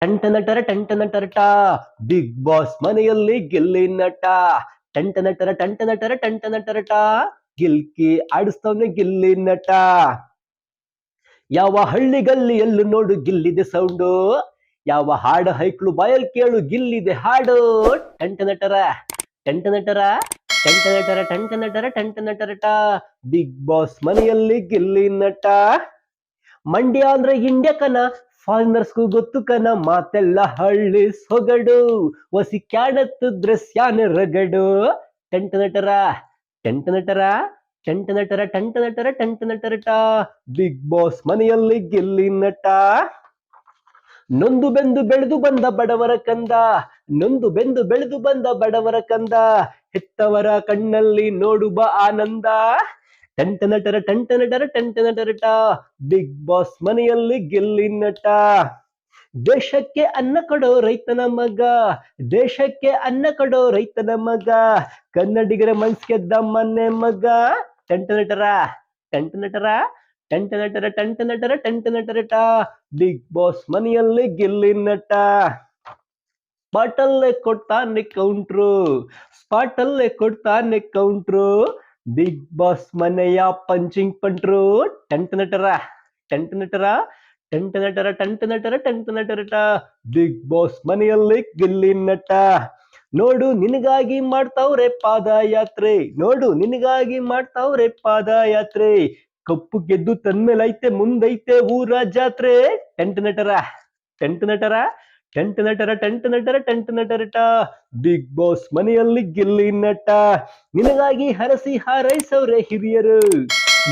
ಟಂಟನಟರ big boss ಮನೆಯಲ್ಲಿ ಗಿಲ್ಲಿ ನಟ. ಟಂಟನಟರ ಗಿಲ್ಕಿ ಆಡಿಸ್ತವನೆ ಗಿಲ್ಲಿ ನಟ. ಯಾವ ಹಳ್ಳಿಗಲ್ಲಿಯಲ್ಲೂ ನೋಡು ಗಿಲ್ಲಿದೆ ಸೌಂಡು, ಯಾವ ಹಾಡು ಹೈಕ್ಳು ಬಾಯಲ್ಲಿ ಕೇಳು ಗಿಲ್ಲಿದೆ ಹಾಡು. ಟಂಟನಟರ ಟಂಟನಟರ ಬಿಗ್ ಬಾಸ್ ಮನೆಯಲ್ಲಿ ಗಿಲ್ಲಿ ನಟ. ಮಂಡ್ಯ ಅಂದ್ರೆ ಇಂಡ್ಯ ಕನ, ಫಾರಿನರ್ಸ್ಗೂ ಗೊತ್ತು ಕನ, ಮಾತೆಲ್ಲ ಹಳ್ಳಿ ಸೊಗಡು, ವಸಿ ಕ್ಯಾಡತ್ತಿದ್ರೆ ಸ್ಯಾನೆ ರಗಡು. ಟಂಟನಟರ ಬಿಗ್ ಬಾಸ್ ಮನೆಯಲ್ಲಿ ಗಿಲ್ಲಿ ನಟ. ನೊಂದು ಬೆಂದು ಬೆಳೆದು ಬಂದ ಬಡವರ ಕಂದ, ನೊಂದು ಬೆಂದು ಬೆಳೆದು ಬಂದ ಬಡವರ ಕಂದ, ಹೆತ್ತವರ ಕಣ್ಣಲ್ಲಿ ನೋಡುವ ಆನಂದ. ಟಂಟನಟರ ಬಿಗ್ ಬಾಸ್ ಮನೆಯಲ್ಲಿ ಗಿಲ್ಲಿ ನಟ. ದೇಶಕ್ಕೆ ಅನ್ನ ಕೊಡೋ ರೈತನ ಮಗ, ದೇಶಕ್ಕೆ ಅನ್ನ ಕೊಡೋ ರೈತನ ಮಗ, ಕನ್ನಡಿಗರ ಮನ್ಸ್ ಗೆದ್ದ ಮನೆ ಮಗ. ಟಂಟನಟರ ಬಿಗ್ ಬಾಸ್ ಮನೆಯಲ್ಲಿ ಗಿಲ್ಲಿ ನಟ. ಸ್ಪಾಟಲ್ಲೇ ಕೊಡ್ತಾನೆ ಕೌಂಟ್ರು, ಸ್ಪಾಟಲ್ಲೇ ಕೊಡ್ತಾನೆ ಕೌಂಟ್ರು, ಬಿಗ್ ಬಾಸ್ ಮನೆಯ ಪಂಚಿಂಗ್ ಪಂಟ್ರು. ಟಂಟನಟರ ಬಿಗ್ ಬಾಸ್ ಮನೆಯಲ್ಲಿ ಗಿಲ್ಲಿ ನಟ. ನೋಡು ನಿನಗಾಗಿ ಮಾಡ್ತಾವ್ರೆ ಪಾದಯಾತ್ರೆ, ನೋಡು ನಿನಗಾಗಿ ಮಾಡ್ತಾವ್ರೆ ಪಾದಯಾತ್ರೆ, ಕಪ್ಪು ಗೆದ್ದು ತನ್ಮೇಲೈತೆ ಮುಂದೈತೆ ಊರ ಜಾತ್ರೆ. ಟಂಟನಟರ ಬಿಗ್ ಬಾಸ್ ಮನೆಯಲ್ಲಿ ಗಿಲ್ಲಿ ನಟ. ನಿನಗಾಗಿ ಹರಸಿ ಹಾರೈಸವ್ರೆ ಹಿರಿಯರು,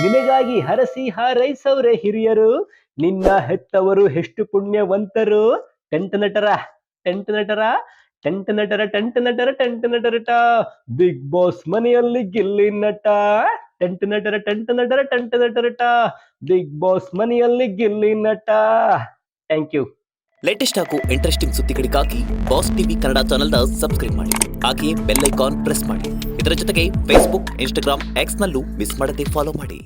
ನಿನಗಾಗಿ ಹರಸಿ ಹಾರೈಸವ್ರೆ ಹಿರಿಯರು, ನಿನ್ನ ಹೆತ್ತವರು ಎಷ್ಟು ಪುಣ್ಯವಂತರು. ಟಂಟನಟರ ಬಿಗ್ ಬಾಸ್ ಮನೆಯಲ್ಲಿ ಗಿಲ್ಲಿ ನಟ. ಟಂಟನಟರ ಬಿಗ್ ಬಾಸ್ ಮನೆಯಲ್ಲಿ Gilli Nata. Thank you. Latest ಹಾಗೂ ಇಂಟ್ರೆಸ್ಟಿಂಗ್ ಸುದ್ದಿಗಳಿಗಾಗಿ ಬಾಸ್ ಟಿವಿ ಕನ್ನಡ ಚಾನೆಲ್ನ ಸಬ್ಸ್ಕ್ರೈಬ್ ಮಾಡಿ. ಹಾಗೆಯೇ ಬೆಲ್ ಐಕಾನ್ ಪ್ರೆಸ್ ಮಾಡಿ. ಇದರ ಜೊತೆಗೆ ಫೇಸ್ಬುಕ್, ಇನ್ಸ್ಟಾಗ್ರಾಮ್, ಎಕ್ಸ್ ನಲ್ಲೂ ಮಿಸ್ ಮಾಡದೆ ಫಾಲೋ ಮಾಡಿ.